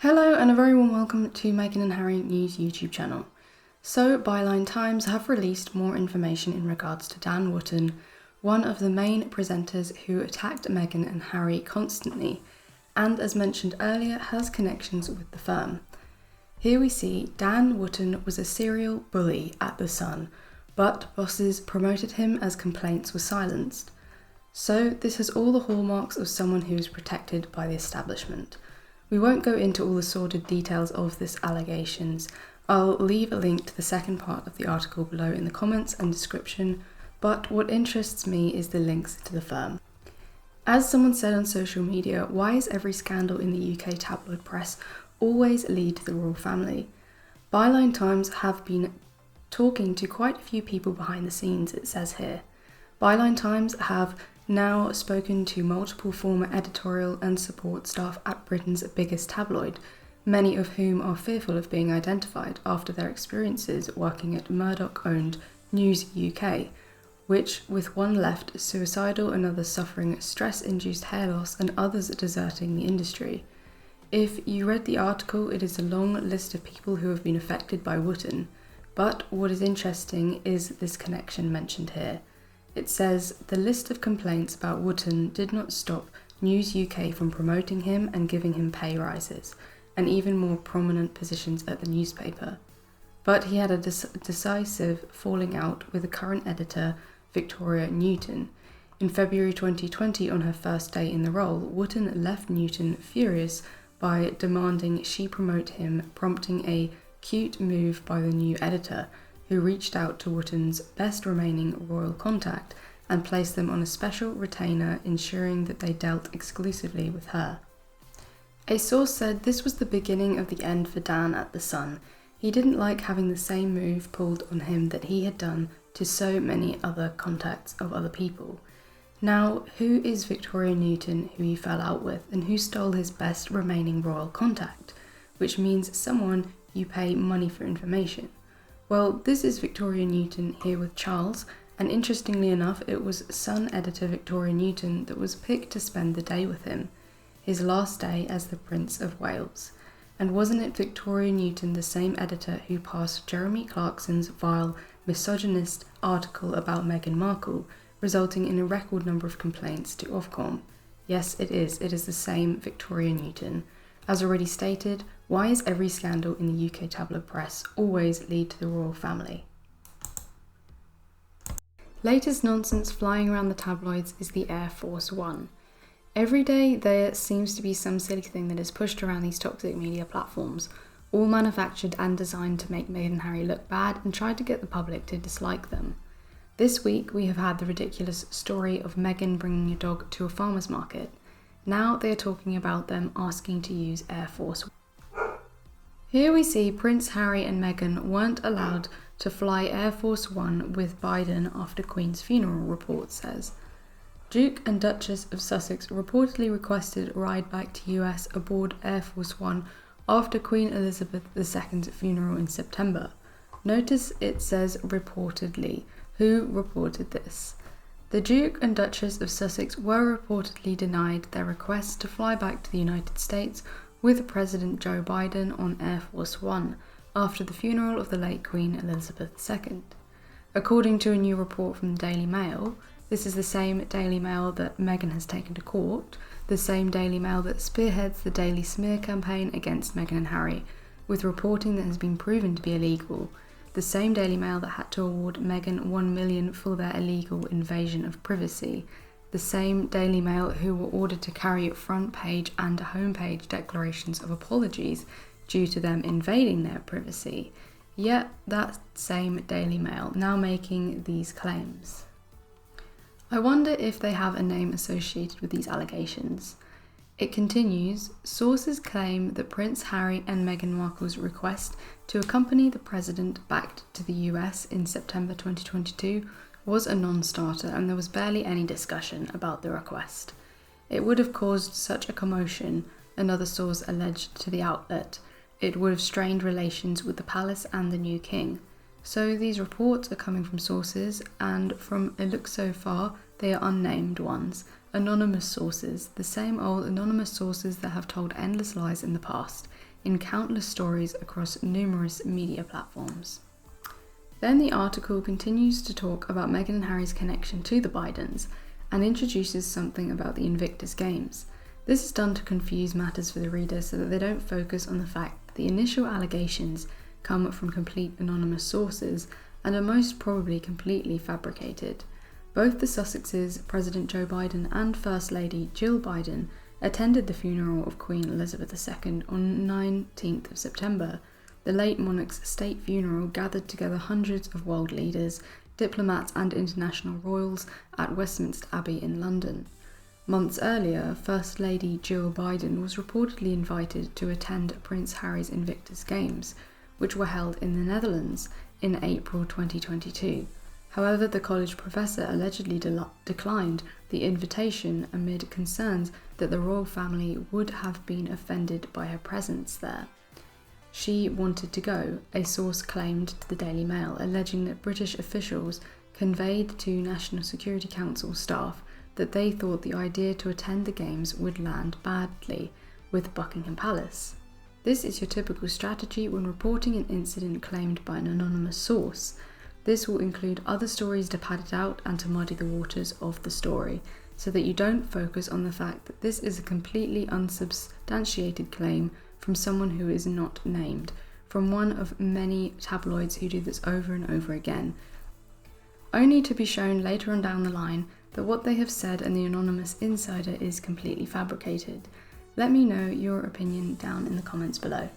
Hello and a very warm welcome to Meghan and Harry News YouTube channel. So, Byline Times have released more information in regards to Dan Wootton, one of the main presenters who attacked Meghan and Harry constantly, and as mentioned earlier, has connections with the firm. Here we see Dan Wootton was a serial bully at The Sun, but bosses promoted him as complaints were silenced. So, this has all the hallmarks of someone who is protected by the establishment. We won't go into all the sordid details of this allegations. I'll leave a link to the second part of the article below in the comments and description, but what interests me is the links to the firm. As someone said on social media, why is every scandal in the UK tabloid press always lead to the royal family? Byline Times have been talking to quite a few people behind the scenes, it says here. Byline Times have now spoken to multiple former editorial and support staff at Britain's biggest tabloid, many of whom are fearful of being identified after their experiences working at Murdoch-owned News UK, which, with one left suicidal, another suffering stress-induced hair loss, and others deserting the industry. If you read the article, it is a long list of people who have been affected by Wootton, but what is interesting is this connection mentioned here. It says, the list of complaints about Wootton did not stop News UK from promoting him and giving him pay rises, and even more prominent positions at the newspaper. But he had a decisive falling out with the current editor, Victoria Newton. In February 2020, on her first day in the role, Wootton left Newton furious by demanding she promote him, prompting a cute move by the new editor, who reached out to Wootton's best remaining royal contact and placed them on a special retainer, ensuring that they dealt exclusively with her. A source said this was the beginning of the end for Dan at The Sun. He didn't like having the same move pulled on him that he had done to so many other contacts of other people. Now, who is Victoria Newton, who he fell out with, and who stole his best remaining royal contact? Which means someone you pay money for information. Well, this is Victoria Newton here with Charles, and interestingly enough, it was Sun editor Victoria Newton that was picked to spend the day with him, his last day as the Prince of Wales. And wasn't it Victoria Newton, the same editor who passed Jeremy Clarkson's vile, misogynist article about Meghan Markle, resulting in a record number of complaints to Ofcom? Yes, it is. It is the same Victoria Newton. As already stated, why is every scandal in the UK tabloid press always lead to the royal family? Latest nonsense flying around the tabloids is the Air Force One. Every day there seems to be some silly thing that is pushed around these toxic media platforms, all manufactured and designed to make Meghan and Harry look bad and try to get the public to dislike them. This week we have had the ridiculous story of Meghan bringing a dog to a farmer's market. Now they are talking about them asking to use Air Force One. Here we see Prince Harry and Meghan weren't allowed to fly Air Force One with Biden after Queen's funeral, report says. Duke and Duchess of Sussex reportedly requested a ride back to US aboard Air Force One after Queen Elizabeth II's funeral in September. Notice it says reportedly. Who reported this? The Duke and Duchess of Sussex were reportedly denied their request to fly back to the United States with President Joe Biden on Air Force One after the funeral of the late Queen Elizabeth II. According to a new report from the Daily Mail, this is the same Daily Mail that Meghan has taken to court, the same Daily Mail that spearheads the daily smear campaign against Meghan and Harry, with reporting that has been proven to be illegal. The same Daily Mail that had to award Meghan $1 million for their illegal invasion of privacy. The same Daily Mail who were ordered to carry front page and home page declarations of apologies due to them invading their privacy. Yet that same Daily Mail now making these claims. I wonder if they have a name associated with these allegations. It continues, sources claim that Prince Harry and Meghan Markle's request to accompany the president back to the US in September 2022 was a non-starter and there was barely any discussion about the request. It would have caused such a commotion, another source alleged to the outlet. It would have strained relations with the palace and the new king. So these reports are coming from sources, and from a look so far, they are unnamed ones, anonymous sources, the same old anonymous sources that have told endless lies in the past. in countless stories across numerous media platforms. Then the article continues to talk about Meghan and Harry's connection to the Bidens and introduces something about the Invictus Games. This is done to confuse matters for the reader so that they don't focus on the fact that the initial allegations come from complete anonymous sources and are most probably completely fabricated. Both the Sussexes, President Joe Biden and First Lady Jill Biden, attended the funeral of Queen Elizabeth II on 19th of September. The late monarch's state funeral gathered together hundreds of world leaders, diplomats and international royals at Westminster Abbey in London. Months earlier, First Lady Jill Biden was reportedly invited to attend Prince Harry's Invictus Games, which were held in the Netherlands in April 2022. However, the college professor allegedly declined the invitation amid concerns that the royal family would have been offended by her presence there. She wanted to go, a source claimed to the Daily Mail, alleging that British officials conveyed to National Security Council staff that they thought the idea to attend the games would land badly with Buckingham Palace. This is your typical strategy when reporting an incident claimed by an anonymous source. This will include other stories to pad it out and to muddy the waters of the story, so that you don't focus on the fact that this is a completely unsubstantiated claim from someone who is not named, from one of many tabloids who do this over and over again, only to be shown later on down the line that what they have said and the anonymous insider is completely fabricated. Let me know your opinion down in the comments below.